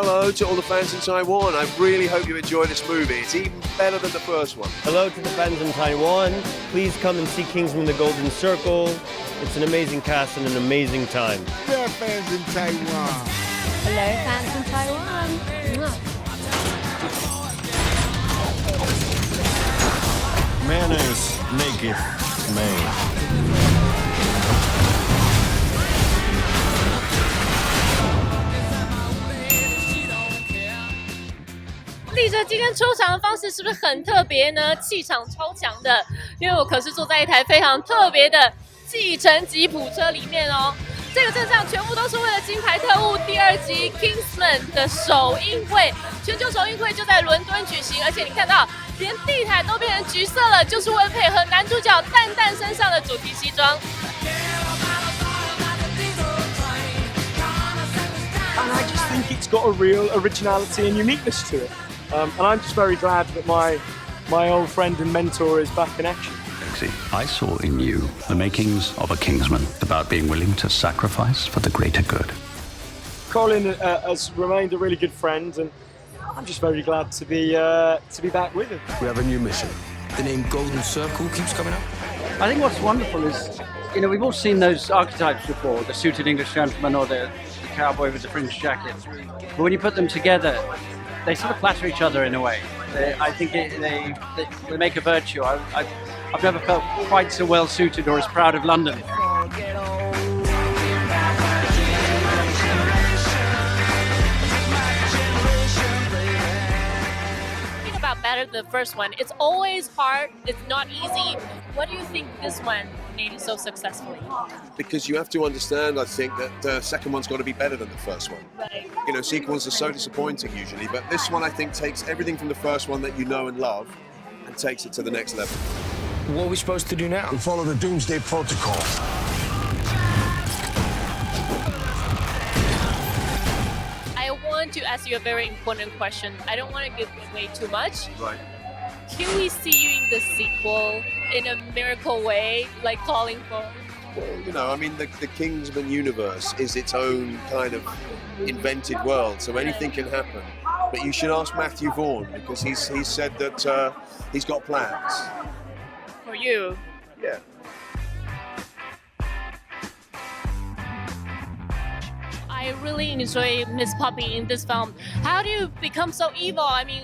hello to all the fans in Taiwan. I really hope you enjoy this movie. It's even better than the first one. Hello to the fans in Taiwan. Please come and see Kingsman: The Golden Circle. It's an amazing cast and an amazing time. There are fans in Taiwan. Hello, fans in Taiwan. Manners maketh man. 立喆今天出场的方式是不是很特别呢？气场超强的，因为我可是坐在一台非常特别的计程吉普车里面哦。这个阵仗全部都是为了《金牌特务》第2集 Kingsman 的首映会，全球首映会就在伦敦举行，而且你看到连地毯都变成橘色了，就是为了配合男主角蛋蛋身上的主题西装。And I just think it's got a real originality and uniqueness to it. And I'm just very glad that my old friend and mentor is back in action. I saw in you the makings of a Kingsman, about being willing to sacrifice for the greater good. Colin has remained a really good friend, and I'm just very glad to be back with him. We have a new mission. The name Golden Circle keeps coming up. I think what's wonderful is, we've all seen those archetypes before, the suited English gentleman or the cowboy with the fringe jacket. But when you put them together, they sort of flatter each other in a way. I think they make a virtue. I've never felt quite so well suited or as proud of London. About better than the first one. It's always hard. It's not easy. What do you think this one made it so successfully? Because you have to understand, I think, that the second one's got to be better than the first one. Right. Sequels are so disappointing usually, but this one I think takes everything from the first one that you know and love and takes it to the next level. What are we supposed to do now? We follow the Doomsday Protocol. I want to ask you a very important question. I don't want to give away too much. Right. Can we see you in the sequel in a miracle way, like calling for? Well, the Kingsman universe is its own kind of invented world, so anything can happen. But you should ask Matthew Vaughn, because he's said that he's got plans. For you? Yeah. I really enjoy Miss Poppy in this film. How do you become so evil? I mean,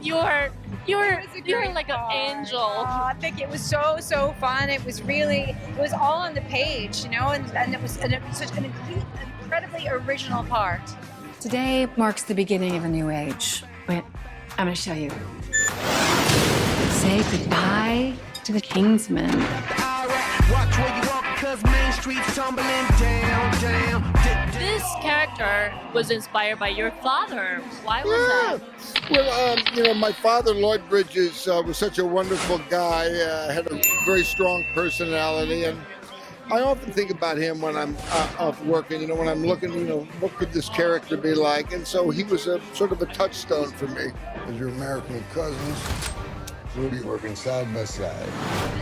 you're like an angel. I think it was so fun. It was all on the page, and it was such an incredibly original part. Today marks the beginning of a new age. Wait, I'm gonna show you. Say goodbye to the Kingsman. This character was inspired by your father. Why was that? Well, my father, Lloyd Bridges, was such a wonderful guy, had a very strong personality, and I often think about him when I'm off working, when I'm looking, what could this character be like? And so he was a sort of a touchstone for me. As your American cousins, we'll be working side by side.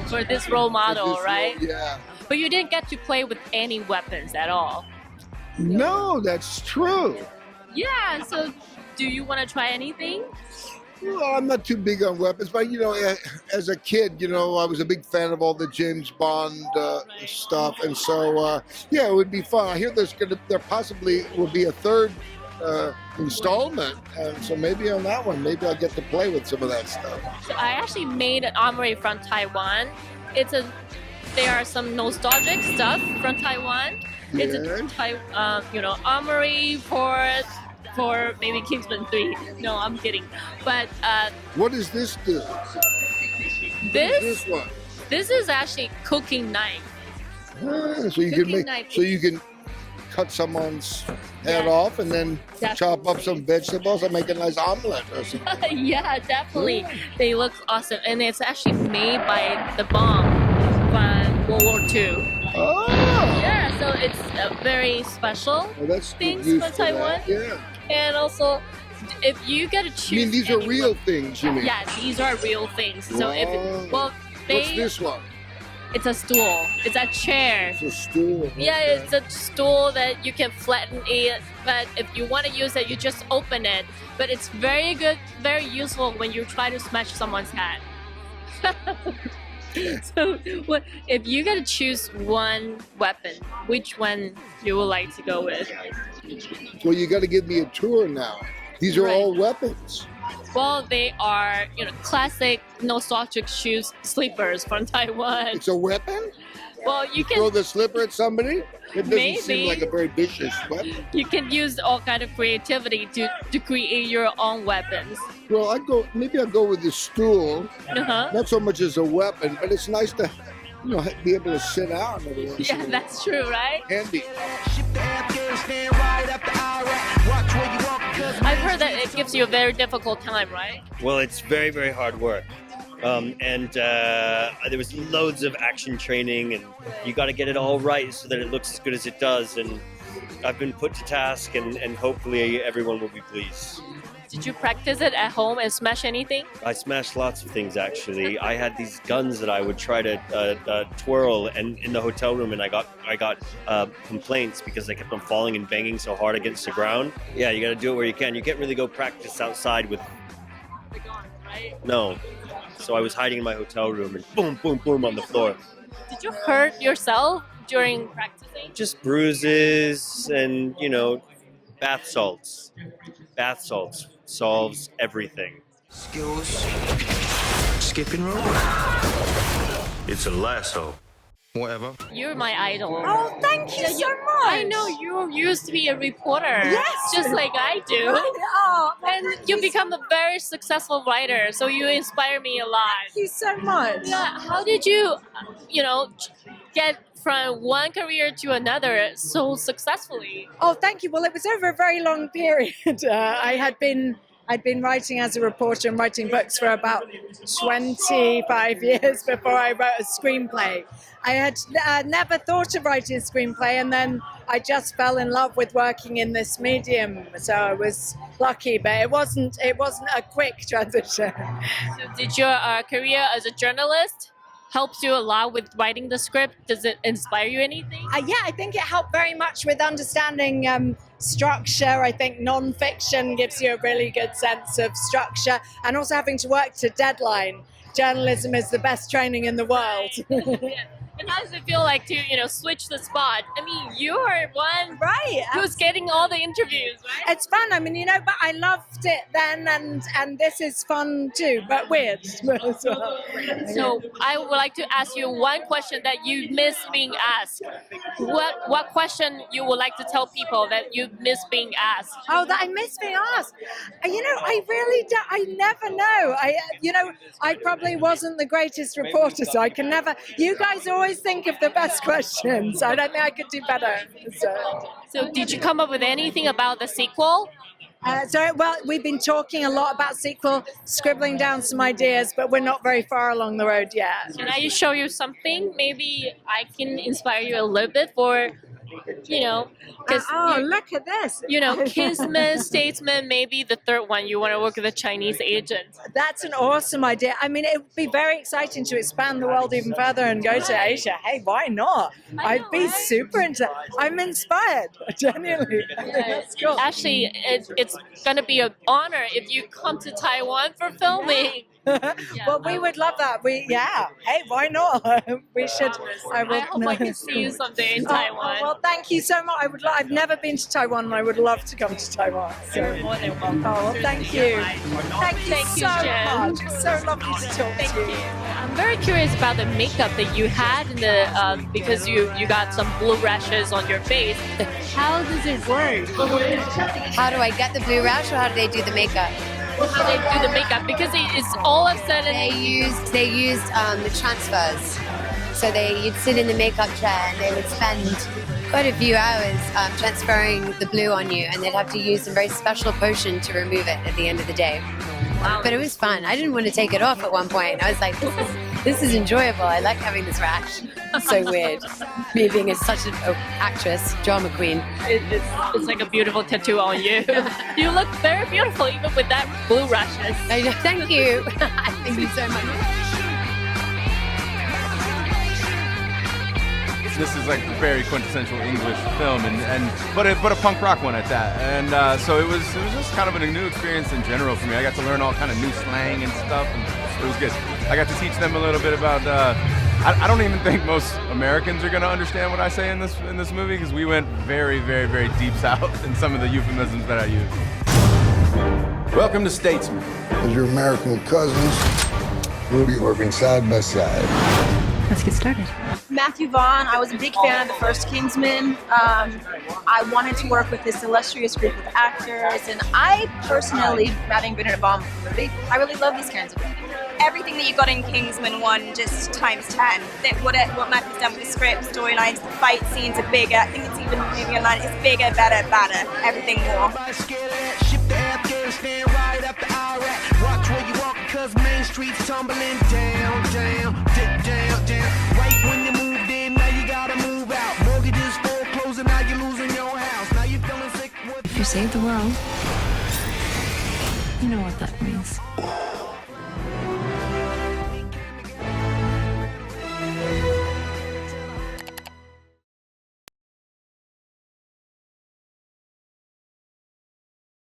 For this role model, right? Yeah. But you didn't get to play with any weapons at all. No, that's true. Yeah, so do you want to try anything? Well, I'm not too big on weapons, but as a kid, I was a big fan of all the James Bond stuff, and so it would be fun. I hear there possibly will be a third installment, and so maybe on that one, maybe I'll get to play with some of that stuff. So I actually made an armory from Taiwan. There are some nostalgic stuff from Taiwan. Yeah. It's a armory for maybe Kingsman 3. No, I'm kidding. But what does this do? This one? This is actually cooking knife. So you can cut someone's head off and then chop up some vegetables and make a nice omelet or something. Yeah, definitely. They look awesome, and it's actually made by the bomb from World War II. Oh! Yeah, so it's a very special things for Taiwan. Yeah. And also, if you get to choose, these are real things, you mean? Yeah, these are real things. So Wow. what's this one? It's a stool. It's a chair. It's a stool. Yeah, it's a stool that you can flatten it, but if you want to use it, you just open it. But it's very good, very useful when you try to smash someone's head. So, what if you gotta choose one weapon? Which one you would like to go with? Well, you got to give me a tour now. These are all weapons. Well, they are, classic nostalgic shoes, sleepers from Taiwan. It's a weapon? Well, you can throw the slipper at somebody? It doesn't seem maybe. like a very vicious weapon. You can use all kind of creativity to create your own weapons. Well, maybe I'll go with the stool. Uh-huh. Not so much as a weapon, but it's nice to, be able to sit down. Yeah, that's true, right? Handy. I've heard that it gives you a very difficult time, right? Well, it's very, very hard work. There was loads of action training, and you got to get it all right so that it looks as good as it does. And I've been put to task, and hopefully everyone will be pleased. Did you practice it at home and smash anything? I smashed lots of things, actually. I had these guns that I would try to twirl, and in the hotel room, and I got complaints because I kept on falling and banging so hard against the ground. Yeah, you got to do it where you can. You can't really go practice outside with. The gun, right? No. So I was hiding in my hotel room and boom, boom, boom on the floor. Did you hurt yourself during practicing? Just bruises and, bath salts. Bath salts solves everything. Skills. Skipping rope. It's a lasso. Whatever. You're my idol. Oh, thank you so much. I know you used to be a reporter. Yes. Just like I do. Oh, and you become a very successful writer, so you inspire me a lot. Thank you so much. Yeah, how did you, get from one career to another so successfully? Oh, thank you. Well, it was over a very long period. I'd been writing as a reporter and writing books for about 25 years before I wrote a screenplay. I had never thought of writing a screenplay, and then I just fell in love with working in this medium. So I was lucky, but it wasn't a quick transition. So did your career as a journalist helps you a lot with writing the script? Does it inspire you anything? Yeah, I think it helped very much with understanding structure. I think non-fiction gives you a really good sense of structure, and also having to work to deadline. Journalism is the best training in the world. Yeah. And how does it feel like to, switch the spot? I mean, you are one right who's getting all the interviews, right? It's fun. I mean, but I loved it then, and this is fun too, but weird as well. So I would like to ask you one question that you miss being asked. What question you would like to tell people that you miss being asked? Oh, that I miss being asked. I really don't. I never know. I probably wasn't the greatest reporter, so I can never. You guys always think of the best questions. I don't think I could do better. So did you come up with anything about the sequel? We've been talking a lot about sequel, scribbling down some ideas, but we're not very far along the road yet. Can I show you something? Maybe I can inspire you a little bit for, because look at this. Kingsman, Statesman, maybe the third one, you want to work with a Chinese agent. That's an awesome idea. I mean, it would be very exciting to expand the world even further and go to Asia. Hey, why not? I'd be super into that. I'm inspired, genuinely. That's cool. Actually, it's going to be an honor if you come to Taiwan for filming. Well, we would love that. Hey, why not? We should. I hope I can see you someday in Taiwan. Well, thank you so much. I've never been to Taiwan, and I would love to come to Taiwan. You're more than welcome. Oh, well, thank you. Thank you so much. It's so lovely to talk to you. I'm very curious about the makeup that you had in the because you got some blue rashes on your face. How does it work? How do I get the blue rash, or how do they do the makeup? How they do the makeup, because it's all of a sudden they used the transfers. So you'd sit in the makeup chair and they would spend quite a few hours transferring the blue on you, and they'd have to use some very special potion to remove it at the end of the day. Wow. But it was fun. I didn't want to take it off at one point. I was like, this is enjoyable. I like having this rash. It's so weird. Me being such an actress, drama queen. It's like a beautiful tattoo on you. You look very beautiful even with that blue rashes. I know. Thank you. Thank you so much. this is like a very quintessential English film, but a punk rock one at that. And so it was just kind of a new experience in general for me. I got to learn all kind of new slang and stuff, and it was good. I got to teach them a little bit about. I don't even think most Americans are going to understand what I say in this movie, because we went very, very, very deep south in some of the euphemisms that I use. Welcome to Statesman. As your American cousins, we'll be working side by side. Let's get started. Matthew Vaughn, I was a big fan of the first Kingsman. I wanted to work with this illustrious group of actors, and I personally, having been in a Bond movie, I really love these kinds of movies. Everything that you got in Kingsman 1 just times 10. What Matthew's done with the script, storylines, the fight scenes are bigger. I think it's even moving a line, it's bigger, better, badder, everything more. Watch where you walk, cause Main Street's tumbling down, down, down, down. Right when you moved in, now you gotta move out. Mortgages foreclosing, now you're losing your house. Now you're feeling sick. If you save the world, you know what that means.